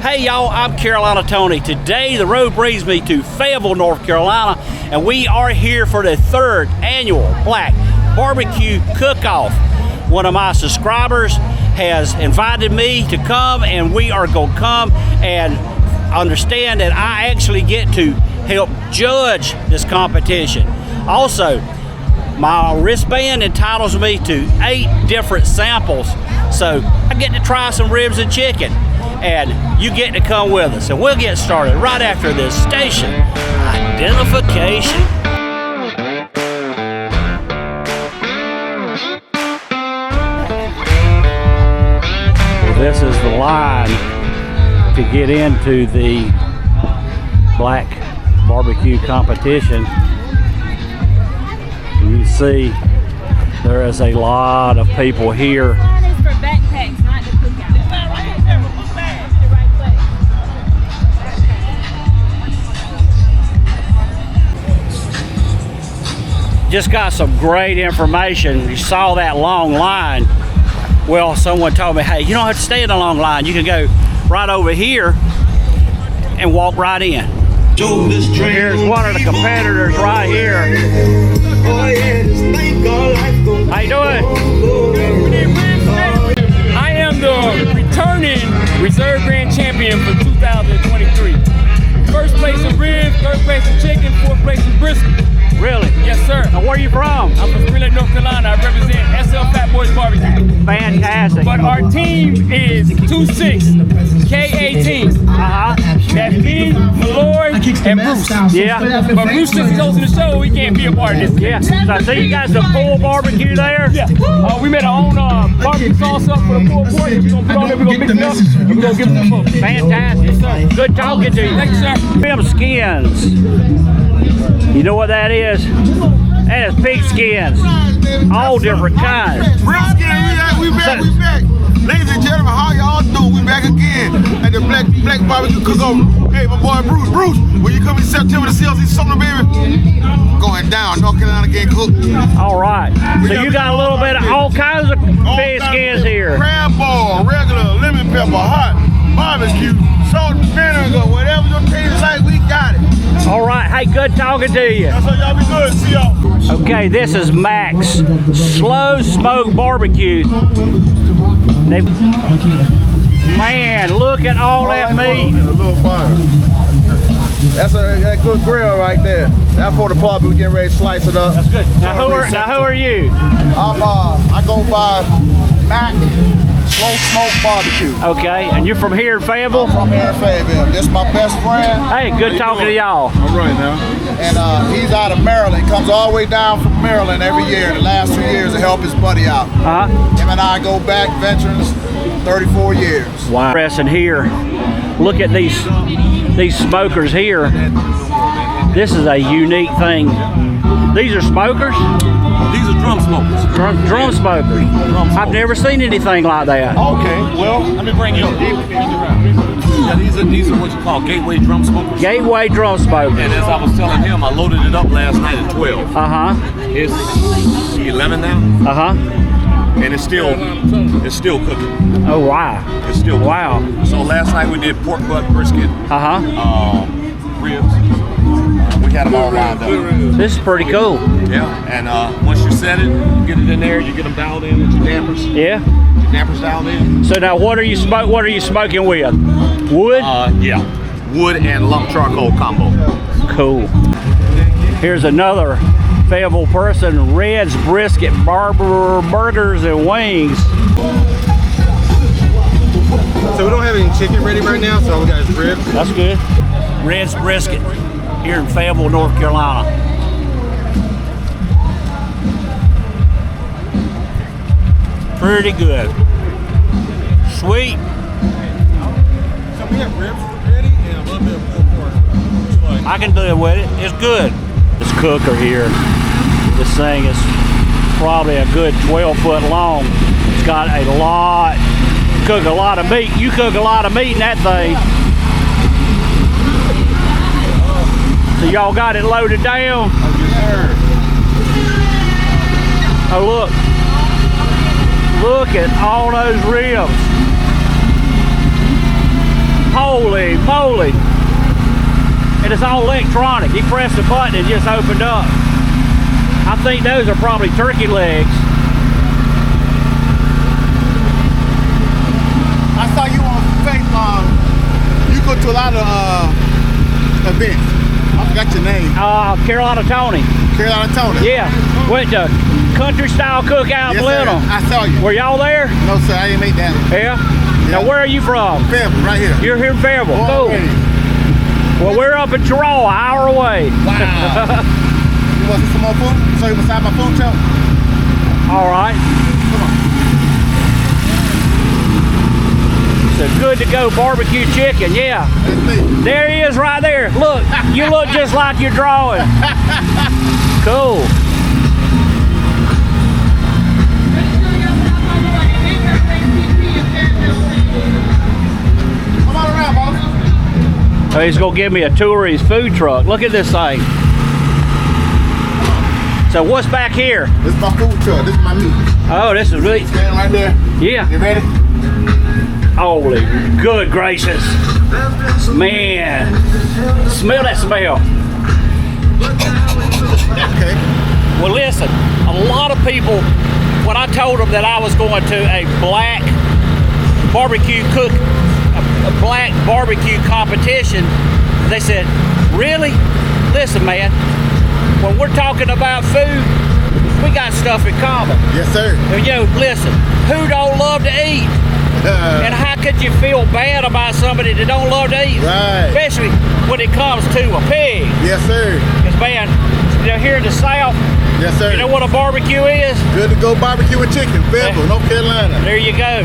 Hey y'all, I'm Carolina Tony. Today the road brings me to Fayetteville, North Carolina, and we are here for the 3rd annual Black Barbecue Cook-Off. One of my subscribers has invited me to come, and we are going to come and understand that I actually get to help judge this competition. Also, my wristband entitles me to 8 different samples, so I get to try some ribs and chicken, and you get to come with us, and we'll get started right after this station identification. Well, this is the line to get into the Black Barbecue competition. You can see there is a lot of people here. This line is for backpacks, not the cookout. Just got some great information. You saw that long line. Well, someone told me, hey, you don't have to stay in a long line. You can go right over here and walk right in. Here's one of the competitors right here. How you doing? I am the returning Reserve Grand Champion for 2023. First place in ribs, 3rd place in chicken, 4th place in brisket. Really? Yes, sir. Now, where are you from? I'm from Spring Lake, North Carolina. I represent SL Fat Boys Barbecue. Fantastic. But our team is 2-6 K-18. That's me, Malloy, and Bruce. Yeah. But Bruce, since he's hosting the show, he can't be a part of this. Yeah. So I see you guys a full barbecue there. Yeah. We made our own barbecue sauce up for the pulled pork. We're gonna put on there, we're gonna mix it up, and we're gonna give it to the folks. Fantastic. Yes, sir. Good talking to you. Thank you, sir. Them skins. You know what that is? That is pig skins. All different kinds. Rib skin, we back. Ladies and gentlemen, how y'all doing? We back again at the Black Barbecue Cook-Off. Hey, my boy Bruce, when you come in September to see us, see something, baby? Going down, North Carolina getting cooked. All right. So you got a little bit of all kinds of pig skins here. Crab ball, regular, lemon pepper, hot, barbecue, salt and vinegar, whatever your taste like, we got it. All right. Hey, good talking to you. That's how y'all be good. See y'all. Okay, this is Max Slow Smoke Barbecue. Man, look at all that meat. A little fire. That's a good grill right there. That's for the pub. We getting ready to slice it up. That's good. Now who are you? I go by Mac Slow Smoke Barbecue. Okay, and you're from here in Fayetteville? I'm from here in Fayetteville. This is my best friend. Hey, good talking to y'all. All right now. And he's out of Maryland. He comes all the way down from Maryland every year. The last 2 years to help his buddy out. Him and I go back veterans 34 years. Wow. Pressing here. Look at these smokers here. This is a unique thing. These are smokers? These are drum smokers. Drum smokers. I've never seen anything like that. Okay, well, let me bring you up. Yeah, these are what you call gateway drum smokers. Gateway drum smokers. And as I was telling him, I loaded it up last night at 12. It's 11 now. And it's still cooking. Oh wow. It's still cooking. Wow. So last night we did pork butt brisket. Ribs. We had them all lined up. This is pretty cool. Yeah, and once you set it, you get it in there, you get them dialed in with your dampers. Yeah. Your dampers dialed in. So now what are you smoking with? Wood? Yeah. Wood and lump charcoal combo. Cool. Here's another Fayetteville person, Red's Brisket, burgers and wings. So we don't have any chicken ready right now, so we got ribs. That's good. Red's Brisket here in Fayetteville, North Carolina. Pretty good. Sweet. So we have ribs ready and a little bit of pulled pork. I can do it with it. It's good. This cooker here, this thing is probably a good 12 foot long. It's got a lot, cook a lot of meat. You cook a lot of meat in that thing. So y'all got it loaded down? Oh look. Look at all those ribs. Whole moly. And it's all electronic. You press the button, it just opened up. I think those are probably turkey legs. I saw you on Facebook. You go to a lot of events. I forgot your name. Carolina Tony. Carolina Tony. Yeah. Went to country style cookout in Yes, sir. Blenheim. I saw you. Were y'all there? No, sir. I didn't make that. Yeah. Now where are you from? Fayetteville, right here. You're here in Fayetteville. Born Cool. and raised. Well, we're up in Cheraw, an hour away. Wow. You want some more food? Show you beside my food truck? All right. Come on. It's a good to go barbecue chicken, yeah. Let's see. There he is right there. Look, you look just like you're drawing. Cool. Come on around, boss. Oh, he's gonna give me a tour of his food truck. Look at this thing. So what's back here? This is my food truck. This is my meat. Oh, this is really, Stand right there. yeah. You ready? Holy good gracious. Man, smell that smell. Okay. Well, listen, a lot of people, when I told them that I was going to a black barbecue a black barbecue competition, they said, really? Listen, man, when we're talking about food, we got stuff in common. Yes, sir. And, you know, listen, who don't love to eat? And how could you feel bad about somebody that don't love to eat? Right. Especially when it comes to a pig. Yes, sir. Because, man, you know, here in the South, Yes, sir. you know what a barbecue is? Good to go barbecue with chicken. Fayetteville, North Carolina. There you go.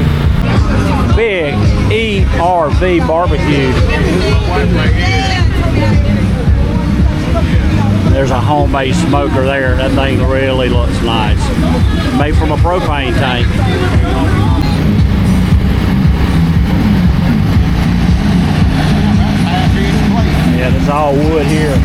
Big ERV barbecue. There's a homemade smoker there. That thing really looks nice. Made from a propane tank. Yeah, it's all wood here.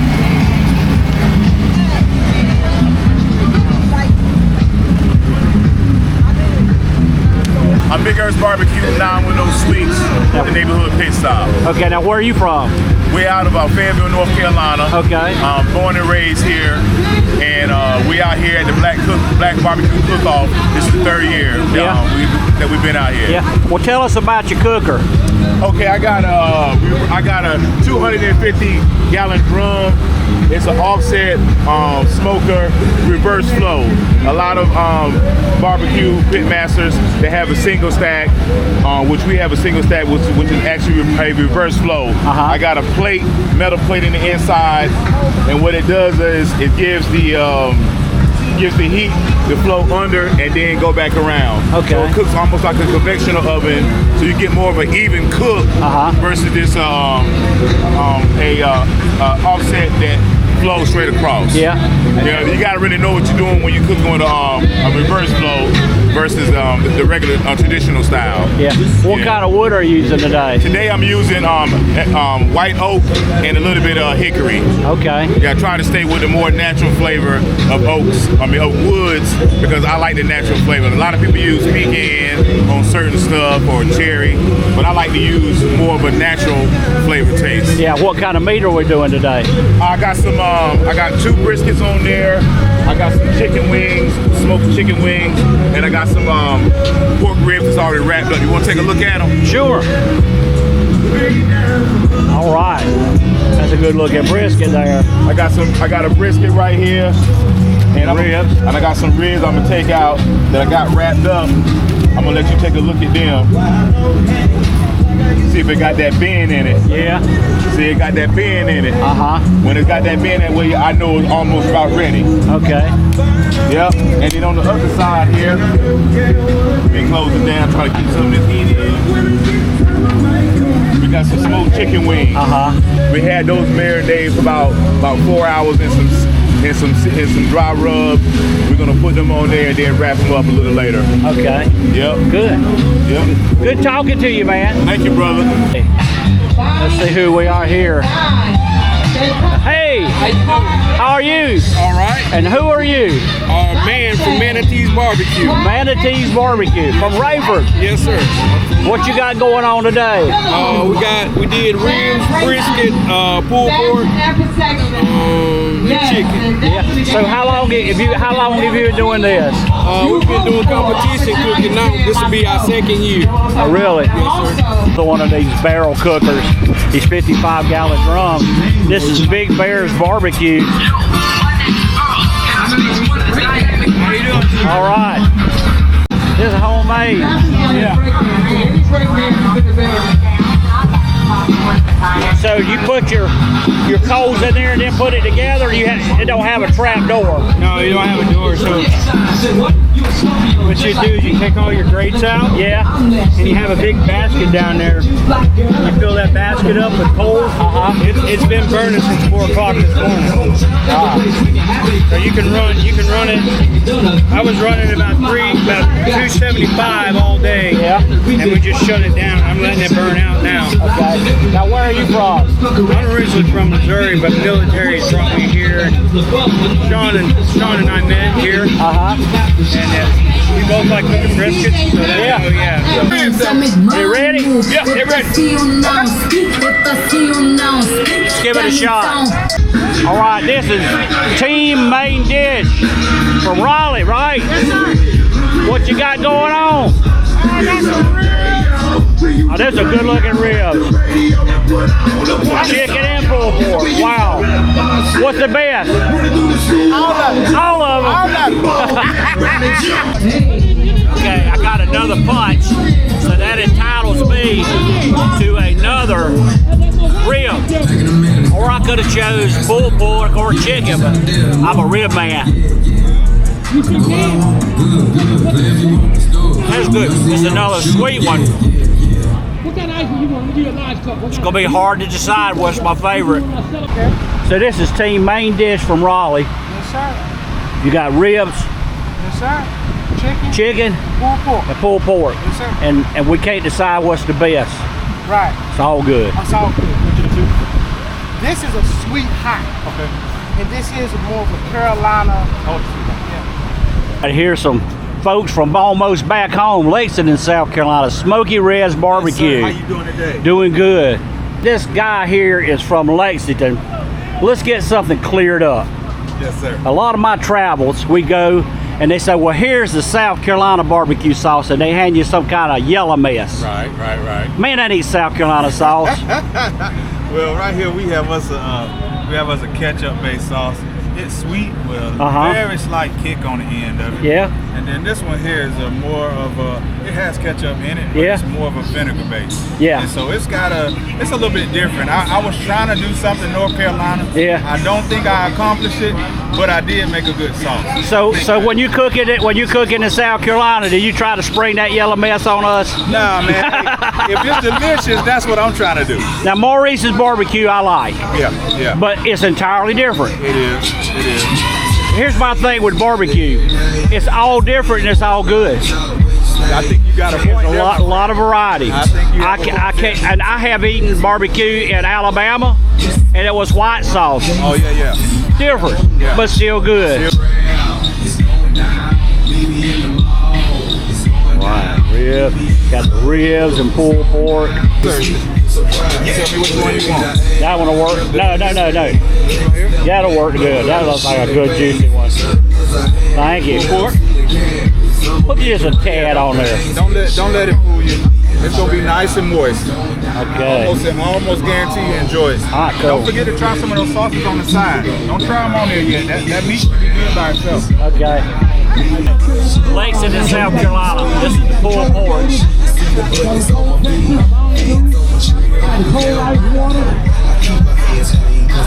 I'm Big Earth's Barbecue, 910 Suites, the neighborhood pit stop. Okay, now where are you from? We're out of Fayetteville, North Carolina. Okay. Born and raised here, and we out here at the Black Barbecue Cook-Off. This is the third year that we've been out here. Yeah. Well, tell us about your cooker. Okay, I got a 250-gallon drum. It's an offset smoker, reverse flow. A lot of barbecue pit masters, they have a single stack, which we have a single stack, which is actually a reverse flow. I got a plate, metal plate in the inside, and what it does is it gives the heat to flow under and then go back around. Okay. So it cooks almost like a convectional oven, so you get more of an even cook versus this offset that flows straight across. Yeah. Yeah, you gotta really know what you're doing when you cook on a reverse flow versus the regular traditional style. Yeah. What kind of wood are you using today? Today I'm using white oak and a little bit of hickory. Okay. Yeah, I try to stay with the more natural flavor of oak woods, because I like the natural flavor. A lot of people use pecan on certain stuff or cherry, but I like to use more of a natural flavor taste. Yeah. What kind of meat are we doing today? I got some. I got 2 briskets on there. I got some chicken wings, smoked chicken wings, and I got some pork ribs that's already wrapped up. You want to take a look at them? Sure. All right. That's a good looking brisket there. I got a brisket right here, and Ribs. And I got some ribs I'm gonna take out that I got wrapped up. I'm gonna let you take a look at them. See if it got that bend in it. Yeah. See, it got that bend in it. When it got that bend that way, I know it's almost about ready. Okay. Yep. And then on the other side here, let me close it down, try to keep some of this heat in. We got some smoked chicken wings. We had those marinated for about 4 hours in some dry rub. We're gonna put them on there and then wrap them up a little later. Okay. Yep. Good. Yep. Good talking to you, man. Thank you, brother. Let's see who we are here. Hey, How are you? All right. And who are you? Man from Manatee's Barbecue. Manatee's Barbecue from Rayford. Yes, sir. What you got going on today? We did ribs, brisket, pulled pork, and chicken. Yeah. So how long have you been doing this? We've been doing competition cooking now. This will be our second year. Oh, really? Yes, sir. So one of these barrel cookers, these 55-gallon drums. This is Big Bear's Barbecue. All right. This is homemade. Yeah. So you put your coals in there and then put it together. Or it don't have a trap door. No, you don't have a door. So what you do is you take all your grates out. Yeah. And you have a big basket down there. You fill that basket up with coals. It's been burning since 4 o'clock this morning. So you can run it. I was running about 275 all day. Yeah. And we just shut it down. I'm letting it burn out now. Okay. Now where are you from? I'm originally from Missouri, but military brought me here. Sean and I met here. And we both like cooking brisket. So You ready? Yeah, they're ready. Let's give it a shot. All right, this is Team Main Dish from Raleigh, right? Yes, sir. What you got going on? That's some ribs. Oh, that's a good looking ribs. Chicken and pulled pork. Wow. What's the best? All of them. Okay, I got another punch, so that entitles me to another rib. Or I could have chose pulled pork or chicken, but I'm a rib man. That's good. It's another sweet one. It's gonna be hard to decide what's my favorite. So this is Team Main Dish from Raleigh. Yes, sir. You got ribs, Yes, sir. chicken, Pulled pork. and pulled pork. Yes, sir. And we can't decide what's the best. Right. It's all good. That's all good. This is a sweet hot. Okay. And this is more of a Carolina. I hear some folks from almost back home, Lexington, South Carolina, Smoky Red's Barbecue. How you doing today? Doing good. This guy here is from Lexington. Let's get something cleared up. Yes, sir. A lot of my travels, we go and they say, well, here's the South Carolina barbecue sauce, and they hand you some kind of yellow mess. Right. Man, that ain't South Carolina sauce. Well, right here we have us a ketchup-based sauce. It's sweet with a very slight kick on the end of it. Yeah. And then this one here is it has ketchup in it, but Yeah. it's more of a vinegar base. Yeah. And so it's a little bit different. I was trying to do something North Carolina. Yeah. I don't think I accomplished it, but I did make a good sauce. So when you cook it in South Carolina, do you try to spring that yellow mess on us? Nah, man. If it's delicious, that's what I'm trying to do. Now, Maurice's barbecue I like, Yeah. but it's entirely different. It is. Here's my thing with barbecue. It's all different and it's all good. I think you got a point. A lot of variety. I think you have a I can't, and I have eaten barbecue in Alabama, and it was white sauce. Oh yeah. Different, Yeah. but still good. Right, ribs. Got the ribs and pulled pork. Tell me which one you want. That one will work. No. That'll work good. That looks like a good juicy one. Thank you. Pork. Put just a tad on there. Don't let it fool you. It's gonna be nice and moist. Okay. I almost guarantee you enjoy it. All right, cool. Don't forget to try some of those sauces on the side. Don't try them on there yet. That meat should be good by itself. Okay. Lexington, South Carolina. This is the pulled pork.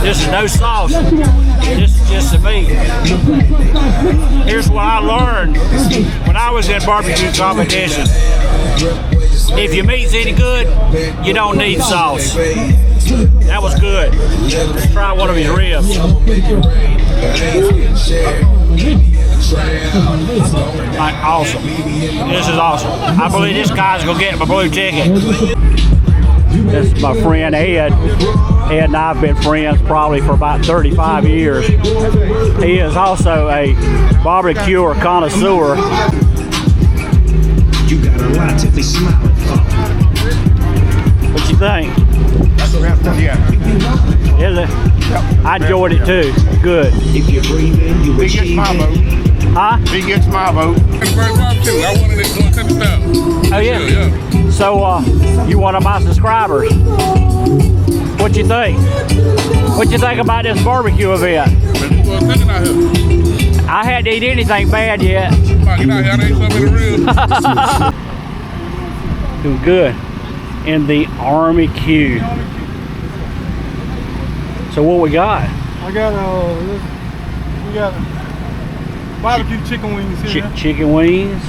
This is no sauce. This is just the meat. Here's what I learned when I was in barbecue competition. If your meat's any good, you don't need sauce. That was good. Let's try one of his ribs. Awesome. This is awesome. I believe this guy's gonna get my blue ticket. This is my friend Ed. Ed and I have been friends probably for about 35 years. He is also a barbecuer connoisseur. You got a lot to be smiling for. What you think? Yeah. Is it? I enjoyed it too. Good. If you're breathing, you He gets my vote. Huh? He gets my vote. I wanted it to kind of stuff. Oh yeah. So you one of my subscribers. What you think? What you think about this barbecue event? I hadn't eaten anything bad yet. Doing good in the Army queue. So what we got? I got we got barbecue chicken wings here. Chicken wings.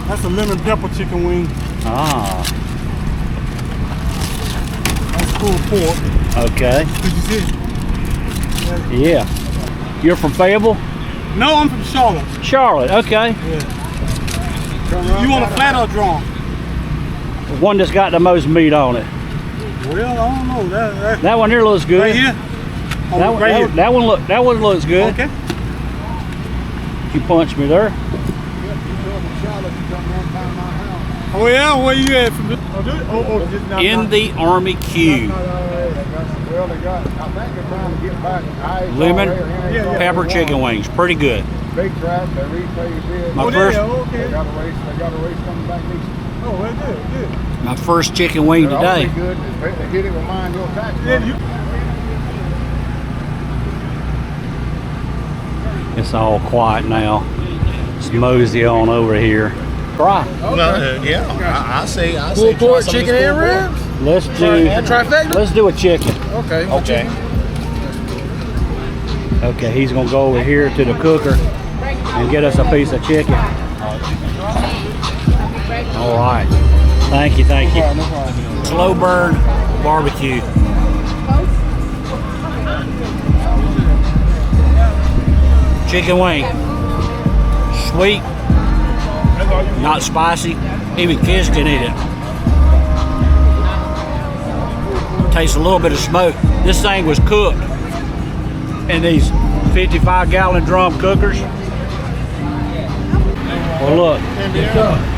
That's a lemon pepper chicken wing. Ah. That's pulled pork. Okay. Did you see it? Yeah. You're from Fayetteville? No, I'm from Charlotte. Charlotte. Okay. Yeah. You want a flat or drum? One that's got the most meat on it. Well, I don't know. That one there looks good. Right here? That one, right here. that one looks good. Okay. You punched me there. Oh yeah, where you at? From In the Army queue. Lemon pepper chicken wings. Pretty good. My first my first chicken wing today. It's all quiet now. It's mosey on over here. Try. I say Pulled pork, chicken, and ribs. Let's do a chicken. Okay. Okay, he's gonna go over here to the cooker and get us a piece of chicken. All right. Thank you. Slow burn barbecue. Chicken wing. Sweet. Not spicy. Even kids can eat it. Tastes a little bit of smoke. This thing was cooked in these 55-gallon drum cookers. Well, look,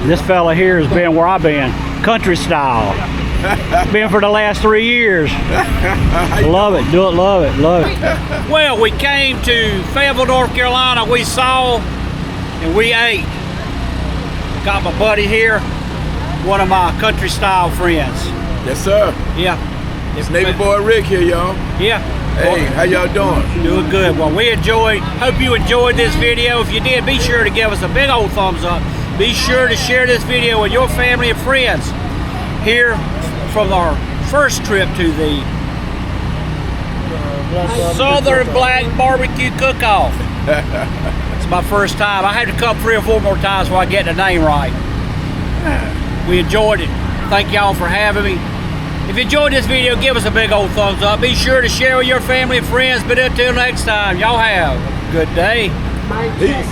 this fella here has been where I've been, country style. Been for the last 3 years. Love it, love it. Well, we came to Fayetteville, North Carolina. We saw and we ate. Got my buddy here, one of my country style friends. Yes, sir. Yeah. It's Navy Boy Rick here, y'all. Yeah. Hey, how y'all doing? Doing good. Well, we enjoyed, hope you enjoyed this video. If you did, be sure to give us a big old thumbs up. Be sure to share this video with your family and friends. Here from our first trip to the Southern Black Barbecue Cook-Off. It's my first time. I had to come 3 or 4 more times before I get the name right. We enjoyed it. Thank y'all for having me. If you enjoyed this video, give us a big old thumbs up. Be sure to share with your family and friends. But until next time, y'all have a good day. Peace.